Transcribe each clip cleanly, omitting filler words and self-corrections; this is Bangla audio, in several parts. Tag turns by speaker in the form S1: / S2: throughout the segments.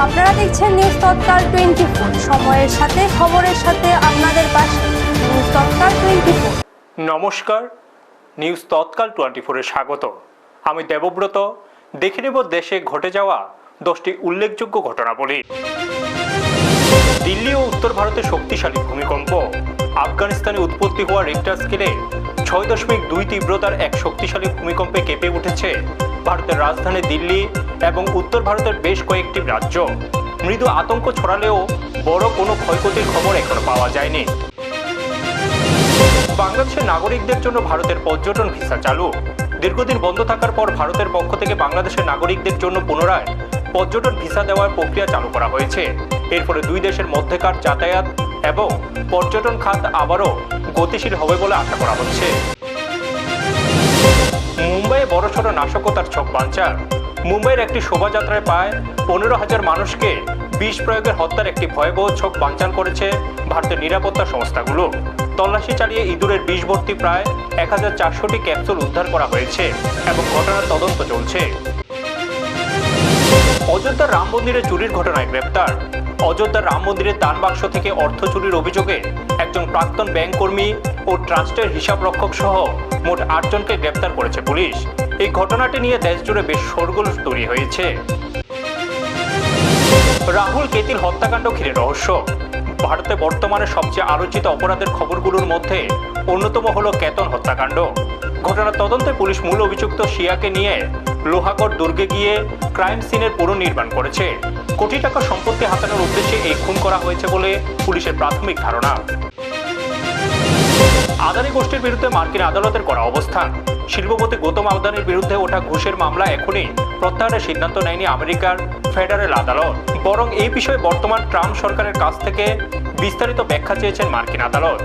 S1: আপনারা দেখছেন নিউজ তৎকাল 24, সময়ের সাথে খবরের সাথে আপনাদের পাশে নিউজ তৎকাল 24।
S2: নমস্কার, নিউজ তৎকাল 24-এ স্বাগত। আমি দেবব্রত। দেখে নেব দেশে ঘটে যাওয়া 10টি উল্লেখযোগ্য ঘটনাবলী। দিল্লি ও উত্তর ভারতে শক্তিশালী ভূমিকম্প। আফগানিস্তানে উৎপত্তি হওয়া রিক্টার স্কেলে 6.2 তীব্রতার এক শক্তিশালী ভূমিকম্পে কেঁপে উঠেছে ভারতের রাজধানী দিল্লি এবং উত্তর ভারতের বেশ কয়েকটি রাজ্য। মৃদু আতঙ্ক ছড়ালেও বড় কোনো ক্ষয়ক্ষতির খবর এখনো পাওয়া যায়নি। বাংলাদেশের নাগরিকদের জন্য ভারতের পর্যটন ভিসা চালু। দীর্ঘদিন বন্ধ থাকার পর ভারতের পক্ষ থেকে বাংলাদেশের নাগরিকদের জন্য পুনরায় পর্যটন ভিসা দেওয়ার প্রক্রিয়া চালু করা হয়েছে। এর ফলে দুই দেশের মধ্যেকার যাতায়াত এবং পর্যটন খাত আবারও গতিশীল হবে বলে আশা করা হচ্ছে। মুম্বাইয়ে বড়সড় নাশকতার ছক বানচাল। মুম্বাইয়ের একটি শোভাযাত্রায় প্রায় 15,000 মানুষকে বিষ প্রয়োগের হত্যার একটি ভয়াবহ ছক বানচাল করেছে ভারতের নিরাপত্তা সংস্থাগুলো। তল্লাশি চালিয়ে ইঁদুরের বিষ ভর্তি প্রায় 1400টি ক্যাপসুল উদ্ধার করা হয়েছে এবং ঘটনার তদন্ত চলছে। অযোধ্যার রাম মন্দিরে চুরির ঘটনায় গ্রেপ্তার। অযোধ্যার রাম মন্দিরের দান বাক্স থেকে অর্থ চুরির অভিযোগে একজন প্রাক্তন ব্যাংক কর্মী ও ট্রাস্টের হিসাব রক্ষক সহ মোট 8 জনকে গ্রেপ্তার করেছে পুলিশ। এই ঘটনাটি নিয়ে দেশজুড়ে বেশ শোরগোল তৈরি হয়েছে। রাহুল কেতিল হত্যাকাণ্ড ঘিরে রহস্য। ভারতে বর্তমানে সবচেয়ে আলোচিত অপরাধের খবরগুলোর মধ্যে অন্যতম হলো কেতন হত্যাকাণ্ড। ঘটনার তদন্তে পুলিশ মূল অভিযুক্ত শিয়াকে নিয়ে লোহাগড় দুর্গে গিয়ে ক্রাইম সিনের পুনর্নির্মাণ করেছে। কোটি টাকা সম্পত্তি হাতানোর উদ্দেশ্যে এই খুন করা হয়েছে বলে পুলিশের প্রাথমিক ধারণা। আদানি গোষ্ঠীর বিরুদ্ধে মার্কিন আদালতের করা অবস্থান। শিল্পপতি গৌতম আদানির বিরুদ্ধে ওঠা ঘুষের মামলা এখনই প্রত্যাহারের সিদ্ধান্ত নেয়নি আমেরিকার ফেডারেল আদালত, বরং এই বিষয়ে বর্তমান ট্রাম্প সরকারের কাছ থেকে বিস্তারিত ব্যাখ্যা চেয়েছেন মার্কিন আদালত।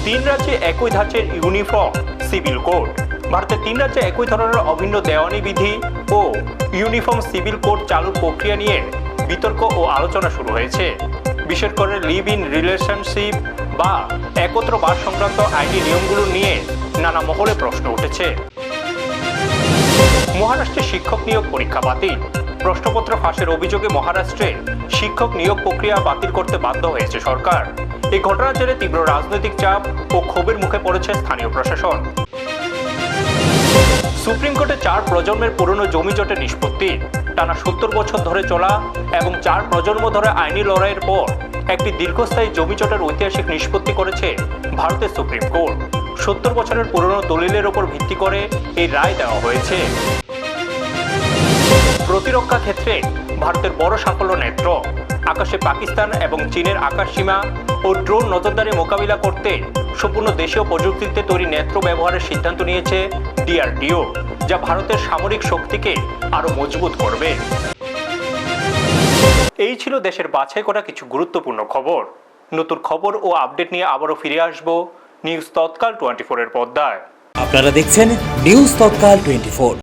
S2: 3 রাজ্যে একই ধাঁচের ইউনিফর্ম সিভিল কোড। ভারতের 3 রাজ্যে একই ধরনের অভিন্ন দেওয়ানি বিধি ও ইউনিফর্ম সিভিল কোড চালুর প্রক্রিয়া নিয়ে বিতর্ক ও আলোচনা শুরু হয়েছে। বিশেষ করে লিভ ইন রিলেশনশিপ বা একত্র বাস সংক্রান্ত আইনি নিয়মগুলো নিয়ে নানা মহলে প্রশ্ন উঠেছে। মহারাষ্ট্রে শিক্ষক নিয়োগ পরীক্ষা বাতিল। প্রশ্নপত্র ফাঁসের অভিযোগে মহারাষ্ট্রে শিক্ষক নিয়োগ প্রক্রিয়া বাতিল করতে বাধ্য হয়েছে সরকার। এই ঘটনার জেরে তীব্র রাজনৈতিক চাপ ও ক্ষোভের মুখে পড়েছে স্থানীয় প্রশাসন। সুপ্রিম কোর্টে 4 প্রজন্মের পুরনো জমি জটের নিষ্পত্তি। টানা 70 বছর ধরে চলা এবং 4 প্রজন্ম ধরে আইনি লড়াইয়ের পর একটি দীর্ঘস্থায়ী জমি জটের ঐতিহাসিক নিষ্পত্তি করেছে ভারতের সুপ্রিম কোর্ট। 70 বছরের পুরনো দলিলের ওপর ভিত্তি করে এই রায় দেওয়া হয়েছে। প্রতিরক্ষা ক্ষেত্রে ভারতের বড় সাফল্য নেত্র। আকাশে পাকিস্তান এবং চীনের আকাশ সীমা ও ড্রোন নজরদারি মোকাবিলা করতে সম্পূর্ণ দেশীয় প্রযুক্তিতে তৈরি নেত্র ব্যবহারের সিদ্ধান্ত নিয়েছে DRDO, যা ভারতের সামরিক শক্তিকে আরো মজবুত করবে। এই ছিল দেশের বাছাই করা কিছু গুরুত্বপূর্ণ খবর। নতুন খবর ও আপডেট নিয়ে আবারও ফিরে আসব নিউজ তৎকাল 24-এর পর্দায়।
S3: আপনারা দেখছেন নিউজ তৎকাল 24।